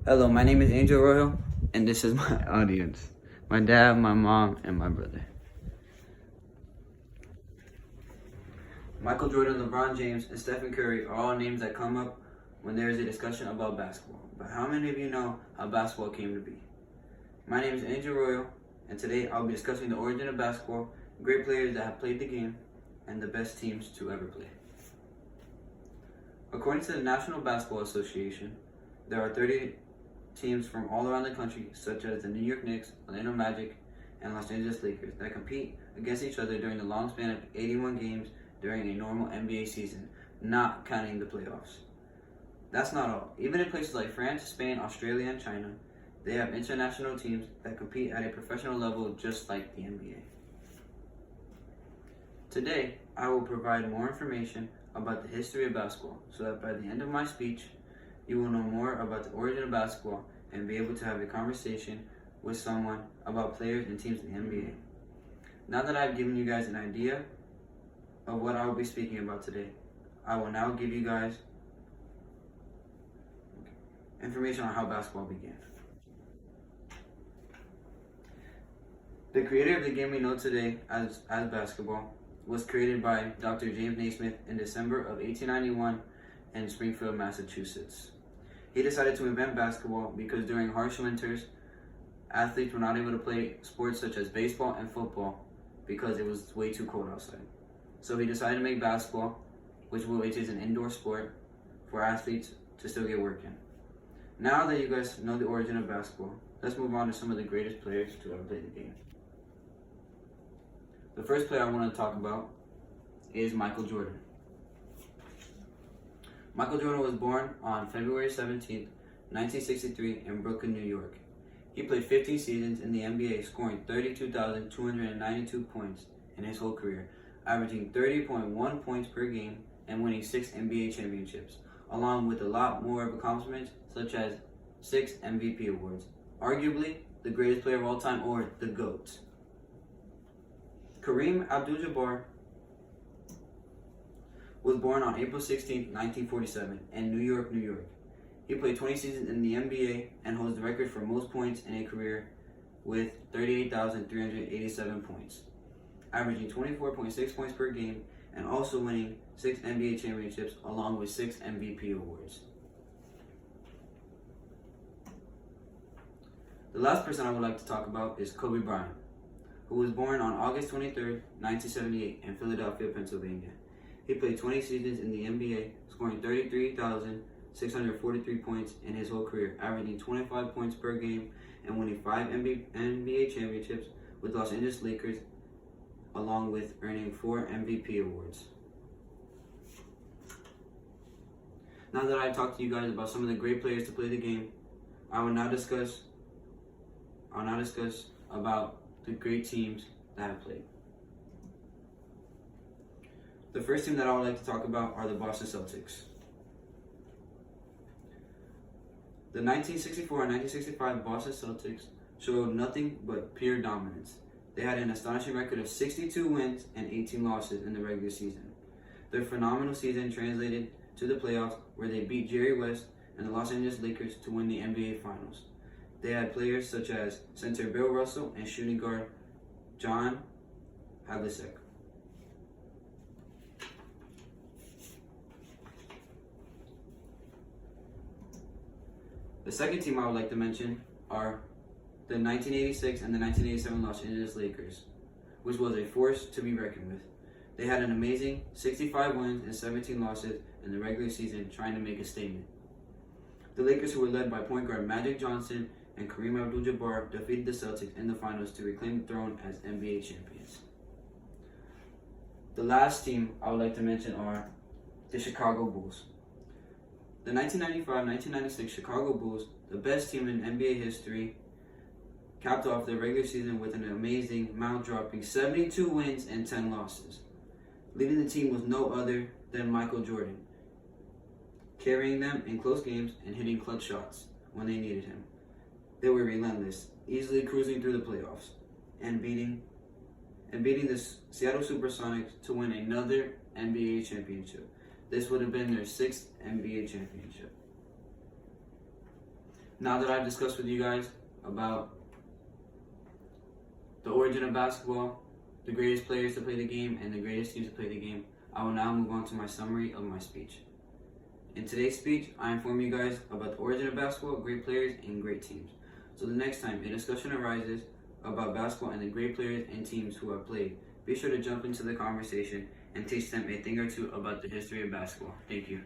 Hello, my name is Angel Royal, and this is my audience. My dad, my mom, and my brother. Michael Jordan, LeBron James, and Stephen Curry are all names that come up when there is a discussion about basketball. But how many of you know how basketball came to be? My name is Angel Royal, and today I'll be discussing the origin of basketball, great players that have played the game, and the best teams to ever play. According to the National Basketball Association, there are 30 teams from all around the country, such as the New York Knicks, Orlando Magic, and Los Angeles Lakers, that compete against each other during the long span of 81 games during a normal NBA season, not counting the playoffs. That's not all. Even in places like France, Spain, Australia, and China, they have international teams that compete at a professional level just like the NBA. Today, I will provide more information about the history of basketball so that by the end of my speech, you will know more about the origin of basketball and be able to have a conversation with someone about players and teams in the NBA. Now that I've given you guys an idea of what I will be speaking about today, I will now give you guys information on how basketball began. The creator of the game we know today as basketball was created by Dr. James Naismith in December of 1891 in Springfield, Massachusetts. He decided to invent basketball because during harsh winters, athletes were not able to play sports such as baseball and football because it was way too cold outside. So he decided to make basketball, which is an indoor sport, for athletes to still get work in. Now that you guys know the origin of basketball, let's move on to some of the greatest players to ever play the game. The first player I want to talk about is Michael Jordan. Michael Jordan was born on February 17, 1963 in Brooklyn, New York. He played 15 seasons in the NBA, scoring 32,292 points in his whole career, averaging 30.1 points per game and winning 6 NBA championships, along with a lot more of accomplishments such as 6 MVP awards. Arguably, the greatest player of all time, or the GOAT. Kareem Abdul-Jabbar was born on April 16, 1947 in New York, New York. He played 20 seasons in the NBA and holds the record for most points in a career with 38,387 points, averaging 24.6 points per game and also winning 6 NBA championships along with 6 MVP awards. The last person I would like to talk about is Kobe Bryant, who was born on August 23, 1978 in Philadelphia, Pennsylvania. He played 20 seasons in the NBA, scoring 33,643 points in his whole career, averaging 25 points per game and winning 5 NBA championships with Los Angeles Lakers, along with earning 4 MVP awards. Now that I've talked to you guys about some of the great players to play the game, I will now discuss about the great teams that have played. The first team that I would like to talk about are the Boston Celtics. The 1964 and 1965 Boston Celtics showed nothing but pure dominance. They had an astonishing record of 62 wins and 18 losses in the regular season. Their phenomenal season translated to the playoffs, where they beat Jerry West and the Los Angeles Lakers to win the NBA Finals. They had players such as center Bill Russell and shooting guard John Havlicek. The second team I would like to mention are the 1986 and the 1987 Los Angeles Lakers, which was a force to be reckoned with. They had an amazing 65 wins and 17 losses in the regular season, trying to make a statement. The Lakers, who were led by point guard Magic Johnson and Kareem Abdul-Jabbar, defeated the Celtics in the finals to reclaim the throne as NBA champions. The last team I would like to mention are the Chicago Bulls. The 1995-1996 Chicago Bulls, the best team in NBA history, capped off their regular season with an amazing, mouth-dropping 72 wins and 10 losses. Leading the team was no other than Michael Jordan, carrying them in close games and hitting clutch shots when they needed him. They were relentless, easily cruising through the playoffs and beating the Seattle Supersonics to win another NBA championship. This would have been their 6th NBA championship. Now that I've discussed with you guys about the origin of basketball, the greatest players to play the game, and the greatest teams to play the game, I will now move on to my summary of my speech. In today's speech, I inform you guys about the origin of basketball, great players, and great teams. So the next time a discussion arises about basketball and the great players and teams who have played, be sure to jump into the conversation and teach them a thing or two about the history of basketball. Thank you.